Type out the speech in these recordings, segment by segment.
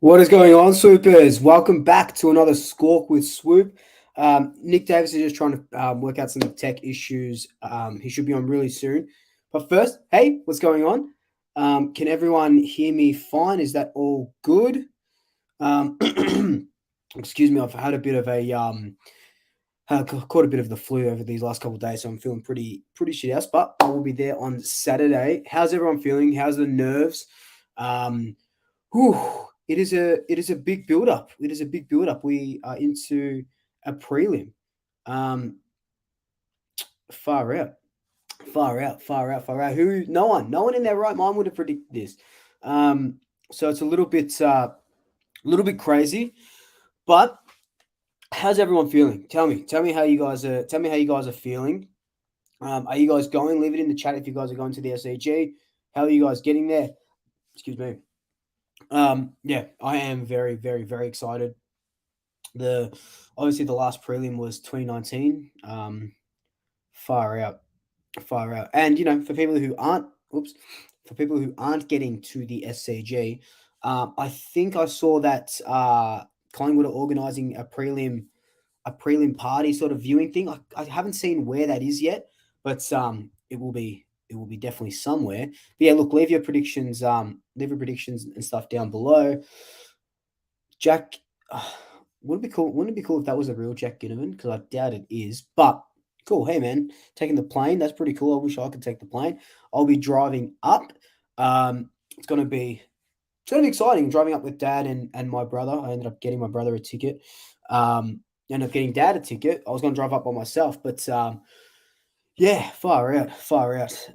What is going on, Swoopers? Welcome back to another Squawk with Swoop. Nick Davis is just trying to work out some tech issues. He should be on really soon. But first, hey, what's going on? Can everyone hear me fine? Is that all good? Um, excuse me, I've had a bit of caught a bit of the flu over these last couple of days, so I'm feeling pretty shit house. But I will be there on Saturday. How's everyone feeling? How's the nerves? Um, Whew, it is a big build up. It is a big build up. We are into a prelim. Um, far out, far out, far out, far out. Who? No one in their right mind would have predicted this. So it's a little bit crazy. But how's everyone feeling? Tell me how you guys are. Tell me how you guys are feeling. Are you guys going? Leave it in the chat if you guys are going to the SEG. How are you guys getting there? Excuse me. Yeah, I am very, very, very excited. Obviously the last prelim was 2019. Far out, far out. And for people who aren't getting to the SCG, I think I saw that Collingwood are organising a prelim party sort of viewing thing. I haven't seen where that is yet, but it will be definitely somewhere. But yeah, look, leave your predictions and stuff down below. Jack, wouldn't it be cool? Wouldn't it be cool if that was a real Jack Ginnivan? Because I doubt it is. But cool. Hey man, taking the plane. That's pretty cool. I wish I could take the plane. I'll be driving up. It's gonna be exciting. Driving up with Dad and my brother. I ended up getting my brother a ticket. Ended up getting Dad a ticket. I was gonna drive up by myself, but yeah, far out, far out.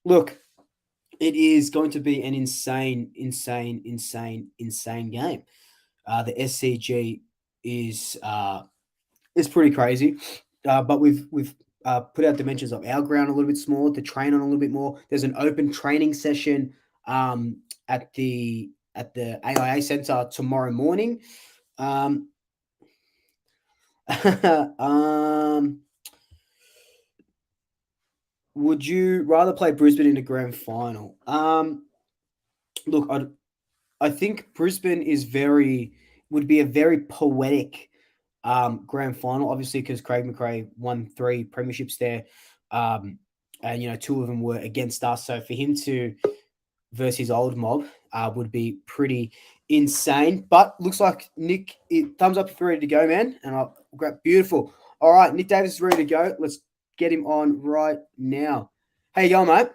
Look, it is going to be an insane game. The SCG is pretty crazy, but we've put our dimensions of our ground a little bit smaller to train on a little bit more. There's an open training session at the AIA Centre tomorrow morning. Would you rather play Brisbane in a grand final? Look, I think Brisbane would be a very poetic grand final, obviously, because Craig McRae won 3 premierships there, and 2 of them were against us. So for him to versus his old mob would be pretty insane. But looks like Nick, thumbs up if you're ready to go, man. And I'll grab beautiful. All right, Nick Davis is ready to go. Let's get him on right now. How you going, mate?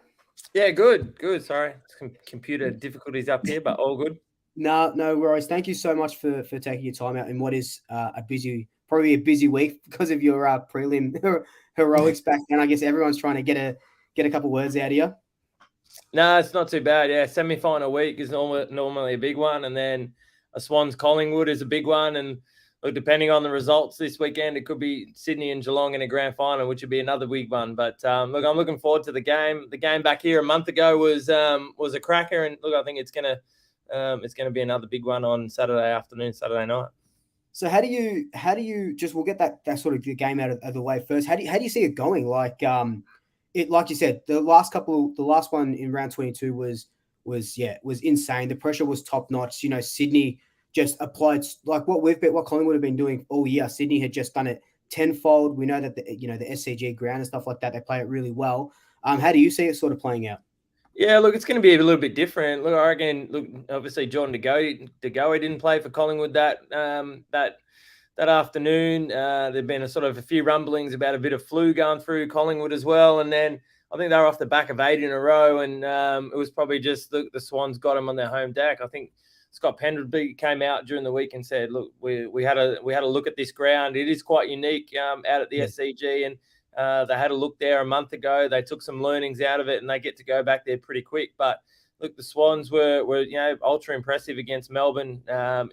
Yeah, good. Sorry, some computer difficulties up here, but all good. No worries. Thank you so much for taking your time out in what is probably a busy week because of your prelim heroics back then. I guess everyone's trying to get a couple words out of you. No, it's not too bad. Yeah, semi-final week is normally a big one, and then a Swans Collingwood is a big one. And look, depending on the results this weekend, it could be Sydney and Geelong in a grand final, which would be another big one. But look, I'm looking forward to the game. The game back here a month ago was a cracker, and look, I think it's gonna be another big one on Saturday afternoon, Saturday night. So how do you just we'll get that sort of game out of the way first. How do you see it going? Like you said, the last one in round 22 was insane. The pressure was top notch. Sydney just applied like what Collingwood have been doing all year. Sydney had just done it tenfold. We know that the SCG ground and stuff like that, they play it really well. How do you see it sort of playing out? Yeah, look, it's going to be a little bit different. Look, I reckon, obviously Jordan De Goey didn't play for Collingwood that afternoon. There'd been a few rumblings about a bit of flu going through Collingwood as well, and then I think they were off the back of 8 in a row, and it was probably just the Swans got them on their home deck. I think Scott Pendlebury came out during the week and said, "Look, we had a look at this ground. It is quite unique out at the SCG, and they had a look there a month ago. They took some learnings out of it, and they get to go back there pretty quick. But look, the Swans were ultra impressive against Melbourne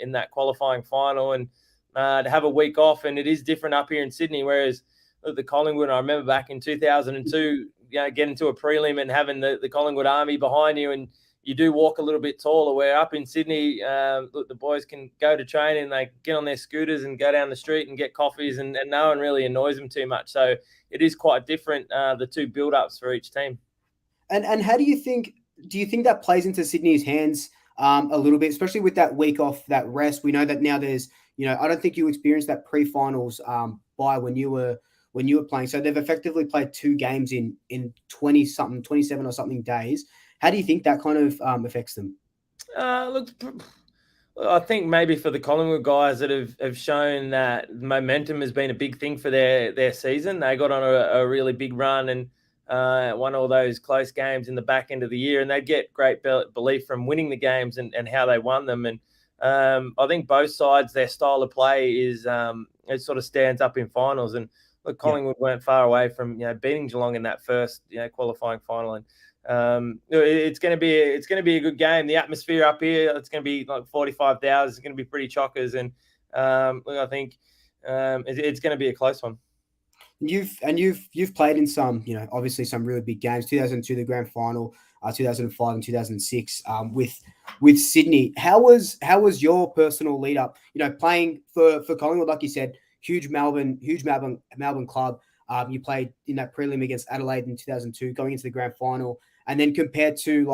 in that qualifying final, and to have a week off, and it is different up here in Sydney. Whereas the Collingwood, I remember back in 2002, getting to a prelim and having the Collingwood army behind you, and you do walk a little bit taller. Where up in Sydney, the boys can go to training, and they get on their scooters and go down the street and get coffees, and no one really annoys them too much. So it is quite different, the 2 build-ups for each team. And how do you think that plays into Sydney's hands a little bit, especially with that week off, that rest. We know that now there's, I don't think you experienced that pre-finals bye when you were playing. So they've effectively played 2 games in 20 something, 27 or something days. How do you think that kind of affects them? Look, I think maybe for the Collingwood guys that have shown that momentum has been a big thing for their season. They got on a really big run and won all those close games in the back end of the year, and they get great belief from winning the games and how they won them. And I think both sides, their style of play is it sort of stands up in finals. And look, Collingwood weren't far away from beating Geelong in that first qualifying final. And it's going to be a good game. The atmosphere up here, it's going to be like 45,000. It's going to be pretty chockers, and look, I think it's going to be a close one. You've played in some, obviously some really big games. 2002, the grand final, 2005 and 2006, with Sydney. How was your personal lead up? Playing for Collingwood, like you said, huge Melbourne club. You played in that prelim against Adelaide in 2002, going into the grand final, and then compared to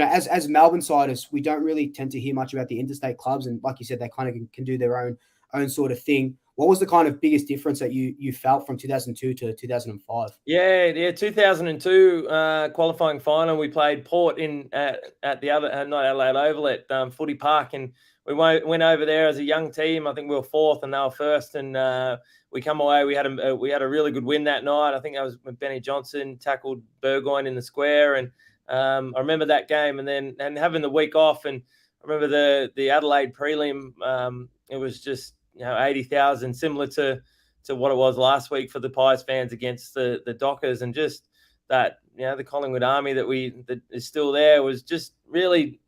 as Melbourne siders, we don't really tend to hear much about the interstate clubs, and like you said, they kind of can do their own sort of thing. What was the kind of biggest difference that you felt from 2002 to 2005? Yeah, 2002 qualifying final. We played Port at the other not Adelaide Oval at Footy Park, and we went over there as a young team. I think we were 4th and they were 1st, and we come away. We had a really good win that night. I think that was when Benny Johnson tackled Burgoyne in the square, and I remember that game. And having the week off, and I remember the Adelaide prelim. It was just 80,000, similar to what it was last week for the Pies fans against the Dockers, and just that the Collingwood army that is still there was just really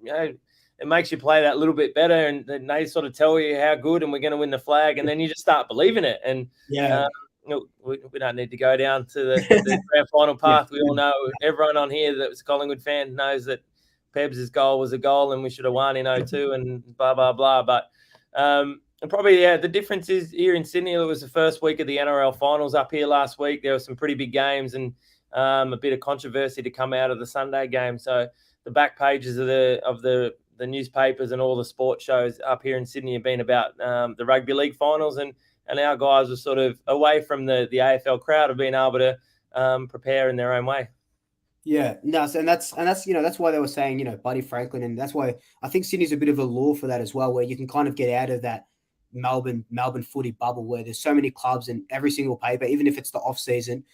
it makes you play that little bit better, and they sort of tell you how good and we're going to win the flag, and then you just start believing it. And we don't need to go down to the grand final path. We all know, everyone on here that was a Collingwood fan knows that Pebs' goal was a goal and we should have won in 2002 and blah blah blah. But and probably, the difference is here in Sydney, it was the first week of the NRL finals up here last week. There were some pretty big games and a bit of controversy to come out of the Sunday game. So the back pages of the newspapers and all the sports shows up here in Sydney have been about the rugby league finals, and our guys were sort of away from the AFL crowd, have been able to prepare in their own way. Yeah, no, and that's that's why they were saying Buddy Franklin, and that's why I think Sydney's a bit of a lure for that as well, where you can kind of get out of that Melbourne footy bubble where there's so many clubs and every single paper, even if it's the off season,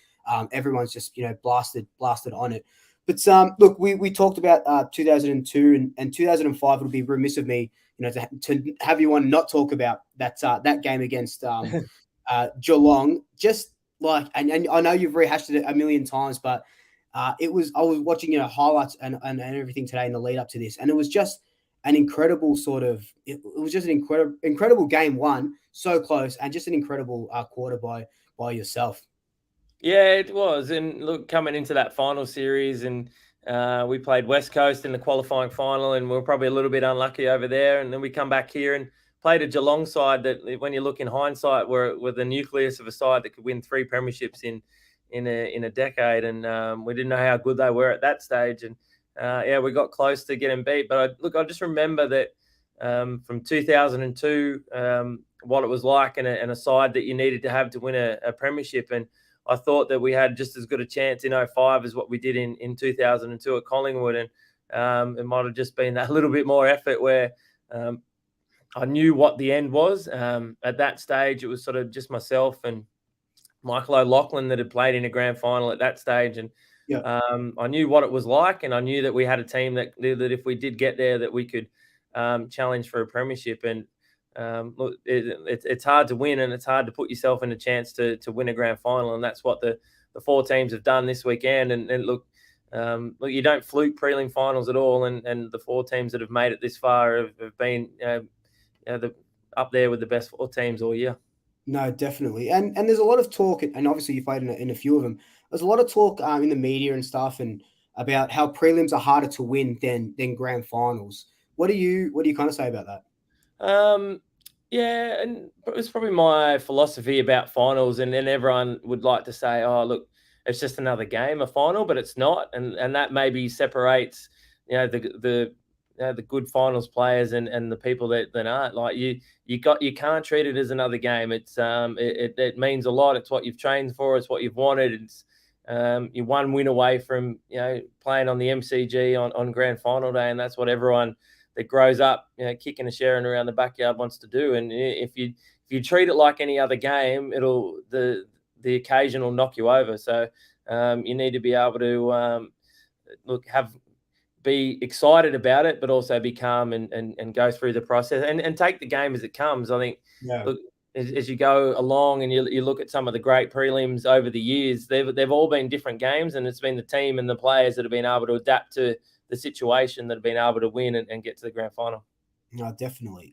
everyone's just blasted on it. But look, we talked about 2002 and 2005. It would be remiss of me to have you on not talk about that game against Geelong. Just and I know you've rehashed it a million times, but I was watching highlights and everything today in the lead up to this, and it was just an incredible it was just an incredible game one, so close, and just an incredible quarter by yourself. Yeah, it was. And look, coming into that final series, and we played West Coast in the qualifying final, and we were probably a little bit unlucky over there. And then we come back here and played a Geelong side that, when you look in hindsight, were the nucleus of a side that could win 3 premierships in a decade. And we didn't know how good they were at that stage. And we got close to getting beat. But I just remember that from 2002, what it was like, and a side that you needed to have to win a premiership. And I thought that we had just as good a chance in 2005 as what we did in 2002 at Collingwood. And it might have just been that little bit more effort where I knew what the end was. At that stage, it was sort of just myself and Michael O'Loughlin that had played in a grand final at that stage. And I knew what it was like, and I knew that we had a team that if we did get there, that we could challenge for a premiership. And look, it's hard to win, and it's hard to put yourself in a chance to win a grand final, and that's what the 4 teams have done this weekend. And look, you don't fluke prelim finals at all, and the 4 teams that have made it this far have been up there with the best 4 teams all year. No, definitely, and there's a lot of talk, and obviously you played in a few of them. There's a lot of talk in the media and stuff, and about how prelims are harder to win than grand finals. What do you kind of say about that? Yeah, and it's probably my philosophy about finals, and then everyone would like to say, oh, look, it's just another game, a final, but it's not. And that maybe separates, the the good finals players and the people that aren't. Like you can't treat it as another game. It's it means a lot. It's what you've trained for. It's what you've wanted. It's you're one win away from playing on the MCG on grand final day, and that's what everyone that grows up kicking and sharing around the backyard wants to do. And if you treat it like any other game, the occasion will knock you over. So you need to be able to be excited about it, but also be calm and go through the process and take the game as it comes. I think look, as you go along and you look at some of the great prelims over the years, they've all been different games, and it's been the team and the players that have been able to adapt to the situation that have been able to win and get to the grand final. No, definitely.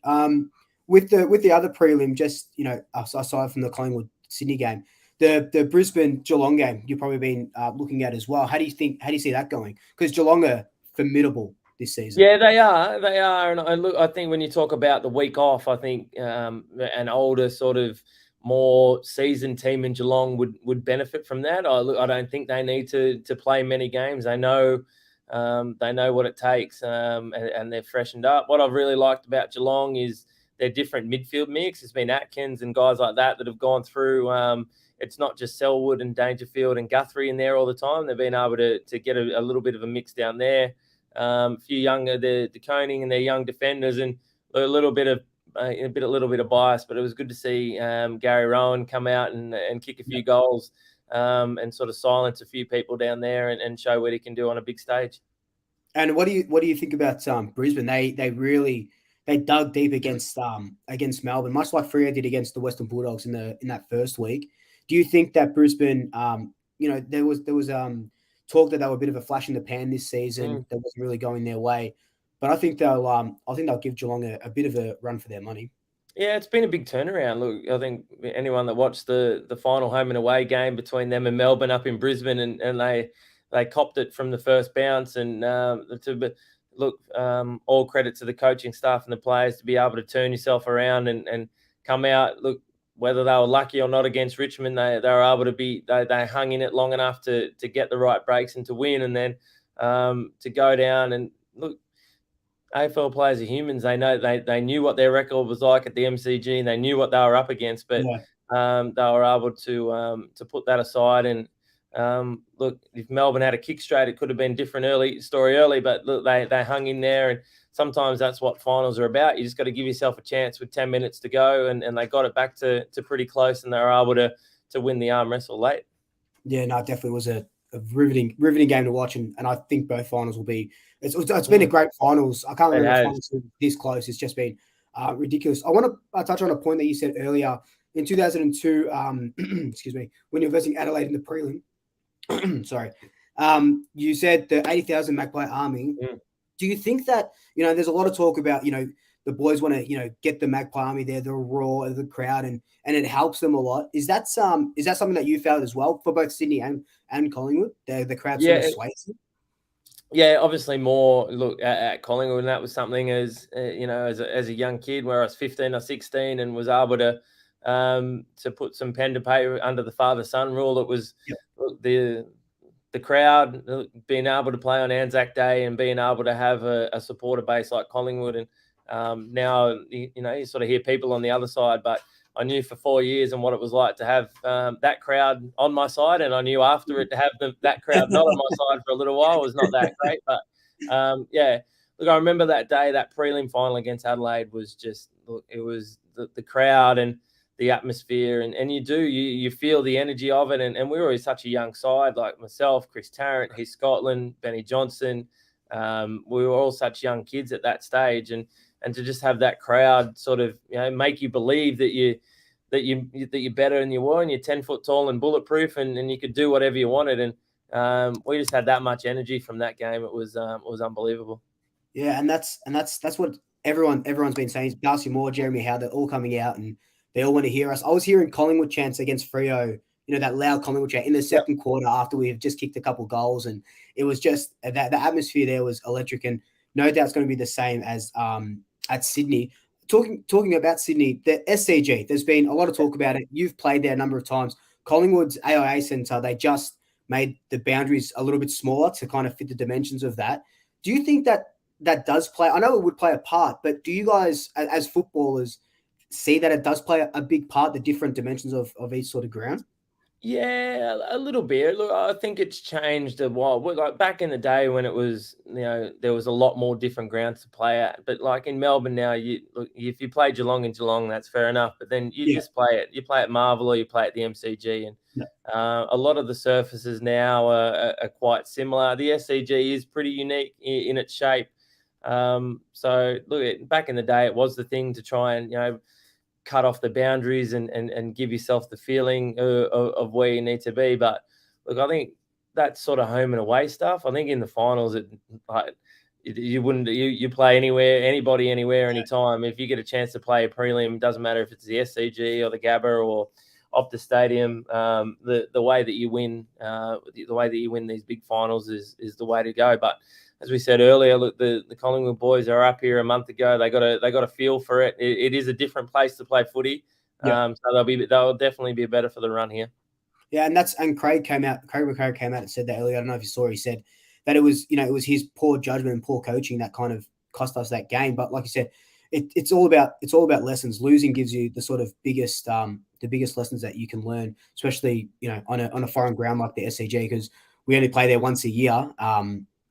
With the other prelim, just aside from the Collingwood Sydney game, the Brisbane Geelong game you've probably been looking at as well. How do you see that going? Because Geelong are formidable this season. Yeah, they are. And look, I think when you talk about the week off, I think an older sort of more seasoned team in Geelong would benefit from that. I don't think they need to play many games. They know what it takes, and they're freshened up. What I've really liked about Geelong is their different midfield mix. It's been Atkins and guys like that have gone through. It's not just Selwood and Dangerfield and Guthrie in there all the time. They've been able to get a little bit of a mix down there. A few younger, the Koning and their young defenders, and a little bit of bias, but it was good to see Gary Rowan come out and kick a few goals and sort of silence a few people down there and show what he can do on a big stage. And what do you think about Brisbane? They dug deep against Melbourne, much like Freo did against the Western Bulldogs in that first week. Do you think that Brisbane, there was talk that they were a bit of a flash in the pan this season that wasn't really going their way, but I think they'll give Geelong a bit of a run for their money. Yeah, it's been a big turnaround. Look, I think anyone that watched the final home and away game between them and Melbourne up in Brisbane, and they copped it from the first bounce. And all credit to the coaching staff and the players to be able to turn yourself around and come out. Look, whether they were lucky or not against Richmond, they were able to they hung in it long enough to get the right breaks and to win, and then to go down. And look, AFL players are humans. They know they knew what their record was like at the MCG, and they knew what they were up against, but they were able to put that aside. And look, if Melbourne had a kick straight, it could have been different early, but look, they hung in there. And sometimes that's what finals are about. You just got to give yourself a chance with 10 minutes to go, and they got it back to pretty close, and they were able to win the arm wrestle late. Yeah, no, it definitely was a riveting game to watch, and I think both finals will be. It's been a great finals. I can't remember finals this close. It's just been ridiculous. I want to touch on a point that you said earlier in 2002. Excuse me, when you were versing Adelaide in the prelim. Sorry, you said the 80,000 Magpie Army. Do you think that, there's a lot of talk about, the boys want to, get the Magpie Army there, the roar of the crowd, and it helps them a lot. Is that something that you felt as well for both Sydney and Collingwood? The crowd sort of sways them? Yeah, obviously more look at Collingwood, and that was something as a young kid where I was 15 or 16 and was able to put some pen to paper under the father-son rule. It was the crowd being able to play on Anzac Day and being able to have a supporter base like Collingwood. And now, you sort of hear people on the other side, but I knew for 4 years and what it was like to have that crowd on my side. And I knew after it to have that crowd not on my side for a little while was not that great. But look, I remember that day, that prelim final against Adelaide was just, look, it was the crowd and the atmosphere, and you feel the energy of it. And we were always such a young side, like myself, Chris Tarrant, Heath Scotland, Benny Johnson. We were all such young kids at that stage, and to just have that crowd sort of make you believe that you're better than you were, and you're 10 foot tall and bulletproof, and you could do whatever you wanted. And we just had that much energy from that game. It was unbelievable. Yeah, and that's what everyone's been saying. Darcy Moore, Jeremy Howe, they're all coming out and they all want to hear us. I was hearing Collingwood chants against Freo, that loud Collingwood chant in the second quarter after we have just kicked a couple goals, and it was just that the atmosphere there was electric, and no doubt it's going to be the same as at Sydney. Talking about Sydney, the SCG, there's been a lot of talk about it. You've played there a number of times. Collingwood's AIA Centre, they just made the boundaries a little bit smaller to kind of fit the dimensions of that. Do you think that that does play? I know it would play a part, but do you guys, as footballers, see that it does play a big part, the different dimensions of each sort of ground? Yeah, a little bit. Look, I think it's changed a while. Like back in the day when it was, there was a lot more different grounds to play at. But like in Melbourne now, look, if you play Geelong in Geelong, that's fair enough. But then you Yeah. just play it. You play at Marvel or you play at the MCG, and Yeah. a lot of the surfaces now are quite similar. The SCG is pretty unique in its shape. So look, back in the day, it was the thing to try and cut off the boundaries and give yourself the feeling of where you need to be. But look, I think that's sort of home and away stuff. I think in the finals, you wouldn't you play anywhere, anybody, anywhere, anytime. If you get a chance to play a prelim, it doesn't matter if it's the SCG or the Gabba or Optus Stadium. The way that you win, the way that you win these big finals is the way to go. But as we said earlier, look, the Collingwood boys are up here a month ago. They got a feel for it. It is a different place to play footy. Yeah. So they'll definitely be better for the run here. Yeah, and Craig McCrae came out and said that earlier. I don't know if you saw. He said that it was his poor judgment and poor coaching that kind of cost us that game. But like you said, it's all about lessons. Losing gives you the sort of biggest lessons that you can learn, especially on a foreign ground like the SCG, because we only play there once a year.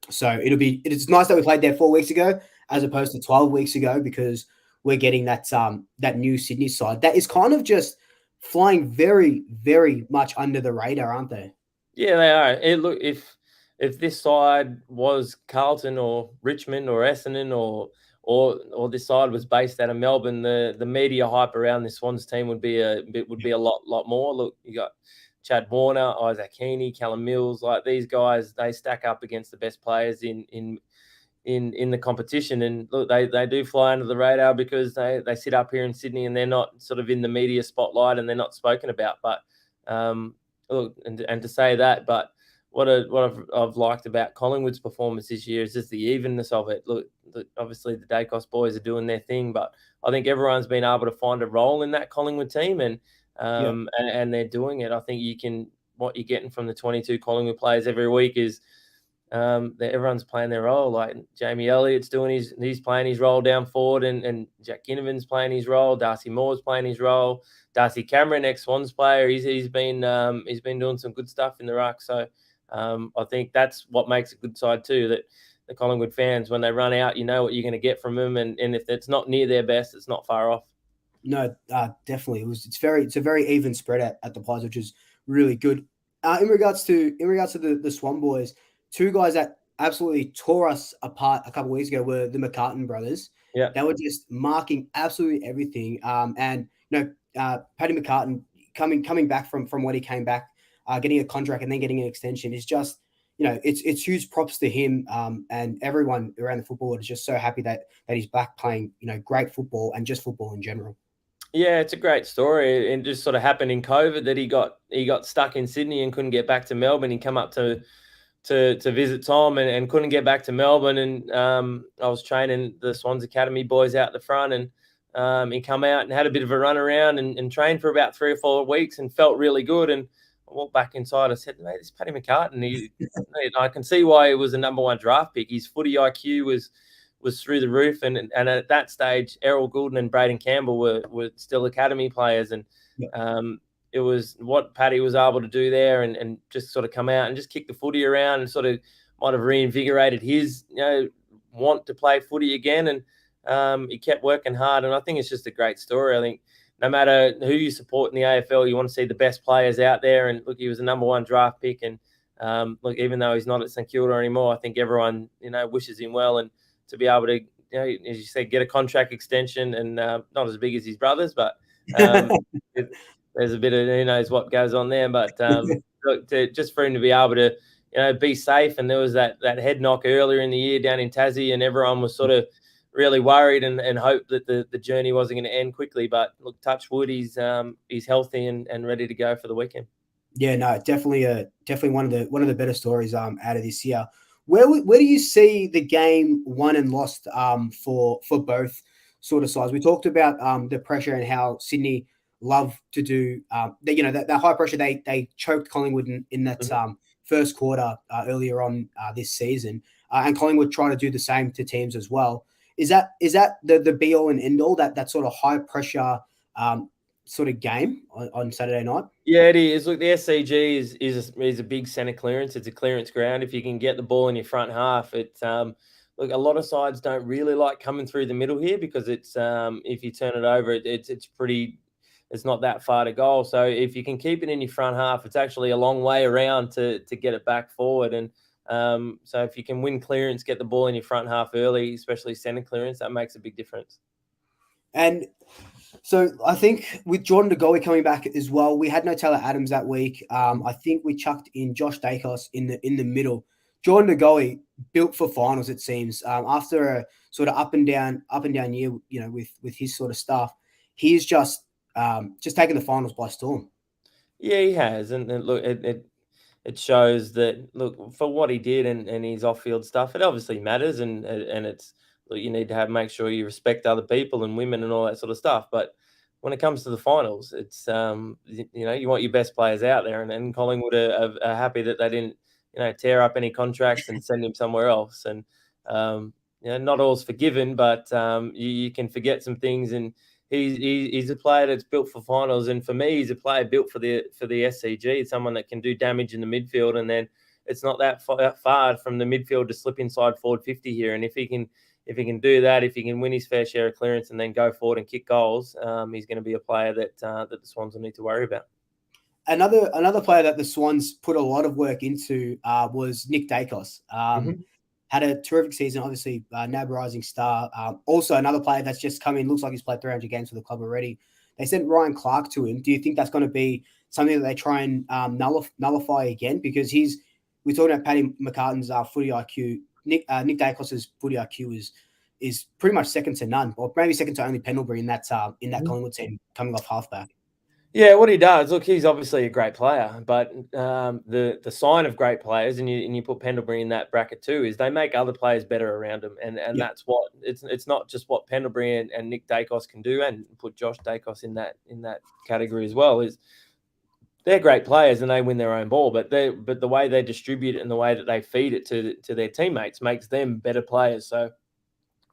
So it's nice that we played there 4 weeks ago as opposed to 12 weeks ago, because we're getting that new Sydney side that is kind of just flying very, very much under the radar, aren't they? Yeah, they are. Look, if this side was Carlton or Richmond or Essendon or this side was based out of Melbourne, the media hype around this Swans team would be a lot more. Look, you got Chad Warner, Isaac Heaney, Callum Mills, like these guys, they stack up against the best players in the competition. And look, they do fly under the radar because they sit up here in Sydney and they're not sort of in the media spotlight and they're not spoken about. But look, and to say that, but what I've liked about Collingwood's performance this year is just the evenness of it. Look, obviously the Dacos boys are doing their thing, but I think everyone's been able to find a role in that Collingwood team, and they're doing it. I think what you're getting from the 22 Collingwood players every week is that everyone's playing their role. Like Jamie Elliott's he's playing his role down forward, and Jack Ginnivan's playing his role. Darcy Moore's playing his role. Darcy Cameron, ex-Swans player, he's been doing some good stuff in the ruck. So I think that's what makes a good side too, that the Collingwood fans, when they run out, you know what you're going to get from them, and if it's not near their best, it's not far off. No, definitely. It's a very even spread at the Pies, which is really good. In regards to the Swan boys, two guys that absolutely tore us apart a couple of weeks ago were the McCartan brothers. Yeah, they were just marking absolutely everything. And Paddy McCartan coming back from when he came back, getting a contract and then getting an extension is just it's huge props to him. And everyone around the football world is just so happy that he's back playing great football and just football in general. Yeah, it's a great story. It just sort of happened in COVID that he got stuck in Sydney and couldn't get back to Melbourne. He come up to visit Tom and couldn't get back to Melbourne. And I was training the Swans Academy boys out the front, and he come out and had a bit of a run around and trained for about 3 or 4 weeks and felt really good. And I walked back inside. I said, mate, this is Paddy McCartan. I can see why he was a number 1 draft pick. His footy IQ was through the roof. And at that stage, Errol Goulden and Braden Campbell were still academy players. And it was what Paddy was able to do there and just sort of come out and just kick the footy around and sort of might have reinvigorated his want to play footy again. And he kept working hard. And I think it's just a great story. I think no matter who you support in the AFL, you want to see the best players out there. And look, he was a number 1 draft pick. And look, even though he's not at St Kilda anymore, I think everyone wishes him well, and to be able to as you said, get a contract extension, and not as big as his brothers, but there's a bit of who knows what goes on there. But look, just for him to be able to be safe, and there was that head knock earlier in the year down in Tassie, and everyone was sort of really worried and hoped that the journey wasn't going to end quickly. But look, touch wood, he's healthy and ready to go for the weekend. Yeah, no, definitely one of the better stories out of this year. Where do you see the game won and lost for both sort of sides? We talked about the pressure and how Sydney love to do that high pressure. They choked Collingwood in that first quarter earlier on this season, and Collingwood try to do the same to teams as well. Is that the be all and end all, that sort of high pressure sort of game on Saturday night? Yeah, it is. Look, the SCG is a big centre clearance. It's a clearance ground. If you can get the ball in your front half, it's look, a lot of sides don't really like coming through the middle here because it's if you turn it over, it's pretty. It's not that far to goal. So if you can keep it in your front half, it's actually a long way around to get it back forward. And so if you can win clearance, get the ball in your front half early, especially centre clearance, that makes a big difference. And so I think with Jordan De Goey coming back as well, we had no Taylor Adams that week. I think we chucked in Josh Dacos in the middle. Jordan De Goey built for finals, it seems. After a sort of up and down year, with his sort of stuff, he's just taken the finals by storm. Yeah, he has, and look, it shows that, look, for what he did and his off-field stuff, it obviously matters, and it's, look, you need to make sure you respect other people and women and all that sort of stuff. But when it comes to the finals, it's you want your best players out there, and Collingwood are happy that they didn't tear up any contracts and send him somewhere else. And not all's forgiven, but you can forget some things. And he's a player that's built for finals, and for me, he's a player built for the SCG. Someone that can do damage in the midfield, and then it's not that far from the midfield to slip inside forward 50 here. And if he can do that, if he can win his fair share of clearance and then go forward and kick goals, he's going to be a player that the Swans will need to worry about. Another player that the Swans put a lot of work into was Nick Dacos. Had a terrific season, obviously, NAB Rising Star. Also, another player that's just come in, looks like he's played 300 games for the club already. They sent Ryan Clark to him. Do you think that's going to be something that they try and nullify again? Because we're talking about Paddy McCartan's footy IQ. Nick Dacos's footy IQ is pretty much second to none, or maybe second to only Pendlebury in that Collingwood team coming off halfback. Yeah, what he does, look, he's obviously a great player, but the sign of great players, and you put Pendlebury in that bracket too, is they make other players better around them, and that's what it's not just what Pendlebury and Nick Dacos can do, and put Josh Dacos in that category as well. Is they're great players and they win their own ball, but the way they distribute it and the way that they feed it to their teammates makes them better players. So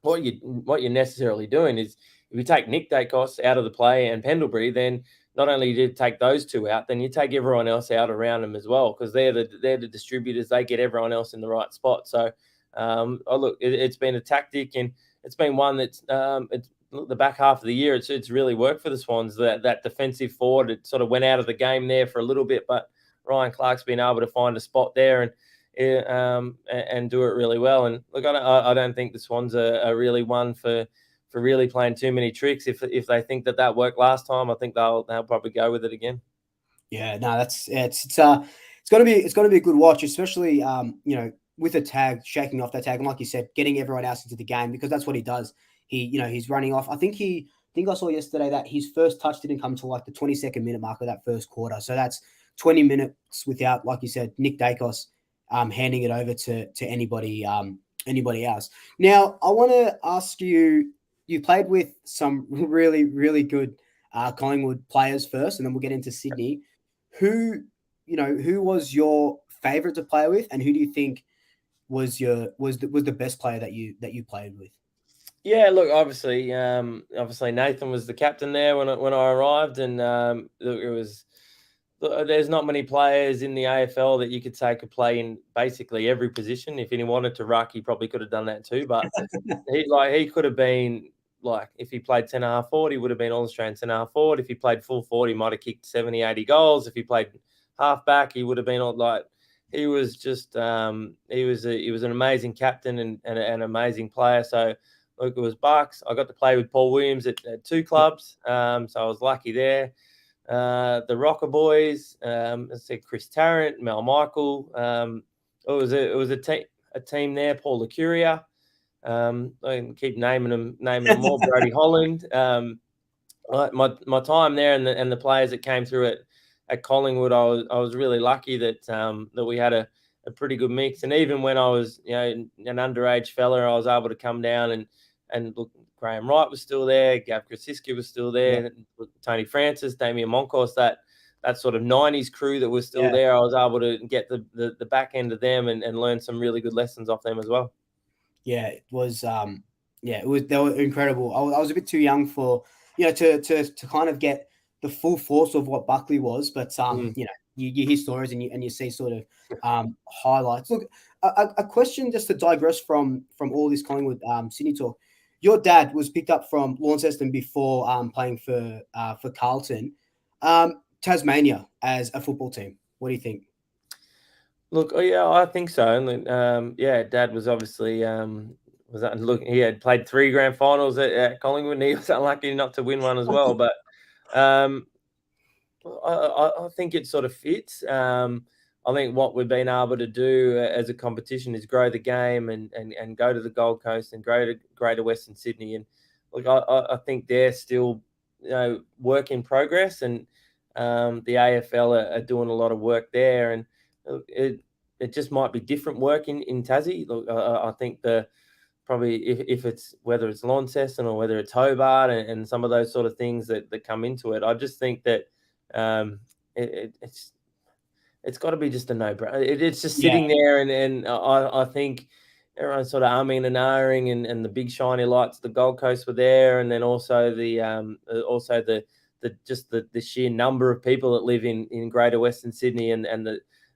what you're necessarily doing is, if you take Nick Dacos out of the play and Pendlebury, then not only do you take those two out, then you take everyone else out around them as well, because they're the distributors. They get everyone else in the right spot. So, look, it's been a tactic, and it's been one that's the back half of the year. It's really worked for the Swans. That defensive forward, it sort of went out of the game there for a little bit, but Ryan Clark's been able to find a spot there and do it really well. And look, I don't think the Swans are really one for really playing too many tricks. If they think that worked last time, I think they'll probably go with it again. Yeah, no, it's going to be a good watch, especially with a tag, shaking off that tag, and like you said, getting everyone else into the game, because that's what he does. He's running off. I think I saw yesterday that his first touch didn't come to like the 22nd minute mark of that first quarter. So that's 20 minutes without, like you said, Nick Dacos handing it over to anybody else. Now, I want to ask you. You played with some really, really good Collingwood players first, and then we'll get into Sydney. Who was your favourite to play with, and who do you think was the best player that you played with? Yeah, look, obviously Nathan was the captain there when I arrived, and there's not many players in the AFL that you could say could play in basically every position. If he wanted to ruck, he probably could have done that too. But he could have been, like, if he played 10.5 forward, he would have been All-Australian 10.5 forward. If he played full forward, he might have kicked 70, 80 goals. If he played halfback, he would have been he was just he was an amazing captain and an amazing player. So look, it was Bucks. I got to play with Paul Williams at two clubs, so I was lucky there. The Rocker Boys, let's see, Chris Tarrant, Mel Michael. It was a team there. Paul Lacuria. I can keep naming them more. Brody Holland. My time there and the players that came through at Collingwood, I was really lucky that we had a pretty good mix. And even when I was an underage fella, I was able to come down and look. Graham Wright was still there. Gav Krasiski was still there. Yeah. Tony Francis, Damien Moncourse, that sort of 90s crew that was still there, I was able to get the back end of them and learn some really good lessons off them as well. Yeah, it was. They were incredible. I was a bit too young for to kind of get the full force of what Buckley was, but you hear stories and you see sort of highlights. Look, a question just to digress from all this Collingwood Sydney talk. Your dad was picked up from Launceston before playing for Carlton. Tasmania as a football team. What do you think? Look, yeah, I think so. And Dad was obviously he had played 3 grand finals at Collingwood, and he was unlucky not to win one as well. But I think it sort of fits. I think what we've been able to do as a competition is grow the game and go to the Gold Coast and grow to Greater Western Sydney. And look, I think they're still work in progress, and the AFL are doing a lot of work there, and it just might be different work in Tassie. Look, I think probably if it's whether it's Launceston or whether it's Hobart and some of those sort of things that come into it, I just think that it's got to be just a no-brainer. It's just sitting there, and I think everyone's sort of umming and ahhing, and the big shiny lights of the Gold Coast were there, and then also the sheer number of people that live in Greater Western Sydney, and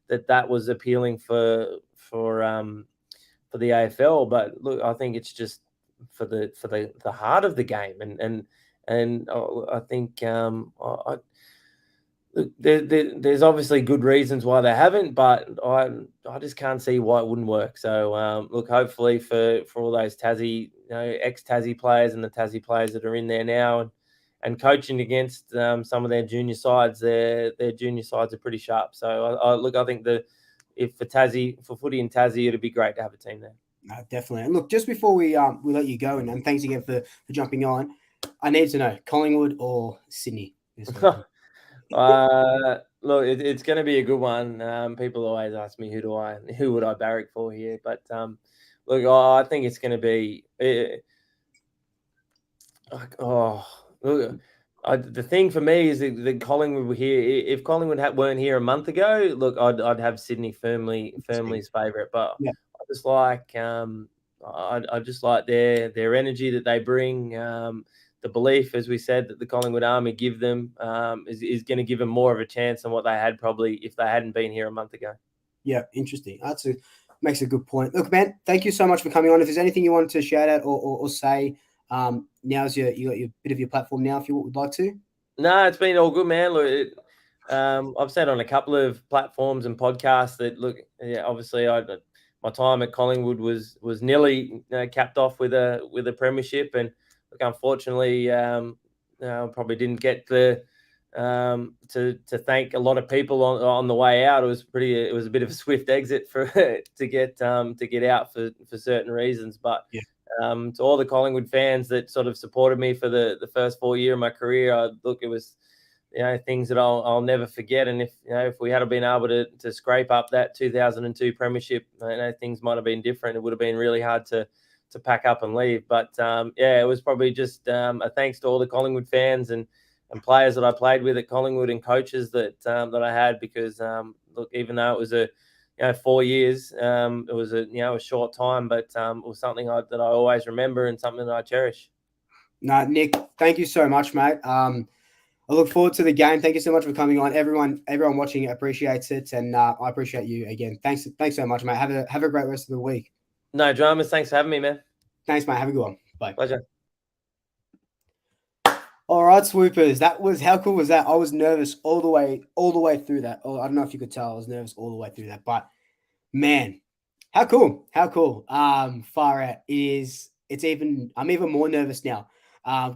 that was appealing for the AFL. But look, I think it's just for the heart of the game, and I think there's obviously good reasons why they haven't, but I just can't see why it wouldn't work. So look, hopefully for all those Tassie, ex-Tassie players and the Tassie players that are in there now and coaching against some of their junior sides, their junior sides are pretty sharp. So I think for footy in Tassie, it'd be great to have a team there. Definitely. And look, just before we let you go, and thanks again for jumping on, I need to know Collingwood or Sydney this weekend. Look, it's going to be a good one. People always ask me who would I barrack for here, but look, I think it's going to be. Look, the thing for me is that Collingwood were here. If Collingwood weren't here a month ago, look, I'd have Sydney firmly as favourite. But yeah. I just like I just like their energy that they bring. The belief, as we said, that the Collingwood Army give them is going to give them more of a chance than what they had probably if they hadn't been here a month ago. Yeah, interesting. Makes a good point. Look, man, thank you so much for coming on. If there's anything you want to shout out or say, now's you got your bit of your platform now if you would like to. No, it's been all good, man. Look, I've said on a couple of platforms and podcasts that obviously my time at Collingwood was nearly capped off with a premiership, and look, unfortunately, probably didn't get to thank a lot of people on the way out. It was a bit of a swift exit to get out for certain reasons. But to all the Collingwood fans that sort of supported me for the first 4 years of my career, it was things that I'll never forget. And if we had been able to scrape up that 2002 premiership, things might have been different. It would have been really hard to pack up and leave. But it was probably just a thanks to all the Collingwood fans and players that I played with at Collingwood and coaches that I had, because look, even though it was 4 years, it was a short time, but it was something that I always remember and something that I cherish. No, Nick, thank you so much, mate. I look forward to the game. Thank you so much for coming on. Everyone watching it appreciates it, and I appreciate you again. Thanks so much, mate. Have a great rest of the week. No dramas. Thanks for having me, man. Thanks, mate. Have a good one. Bye. Pleasure. All right, Swoopers. How cool was that? I was nervous all the way through that. Oh, I don't know if you could tell I was nervous all the way through that, but man, how cool. Far out. I'm even more nervous now.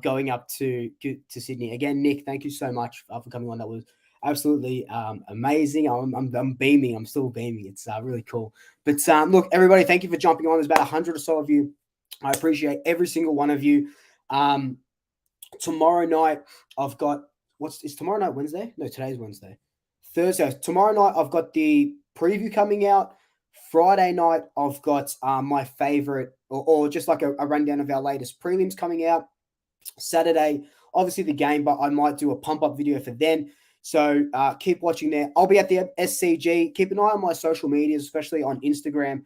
Going up to Sydney again. Nick, thank you so much for coming on. That was absolutely amazing. I'm beaming. I'm still beaming. It's really cool. But look, everybody, thank you for jumping on. There's about 100 or so of you. I appreciate every single one of you. Tomorrow night I've got is tomorrow night Wednesday? No, today's Wednesday. Thursday. Tomorrow night I've got the preview coming out. Friday night I've got my favorite or just like a rundown of our latest prelims coming out. Saturday, obviously the game, but I might do a pump up video for then. So keep watching there. I'll be at the SCG. Keep an eye on my social medias, especially on Instagram,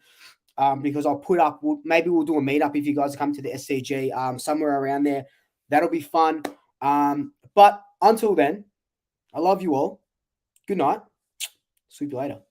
because I'll put up, maybe we'll do a meetup if you guys come to the SCG somewhere around there. That'll be fun. But until then, I love you all. Good night. See you later.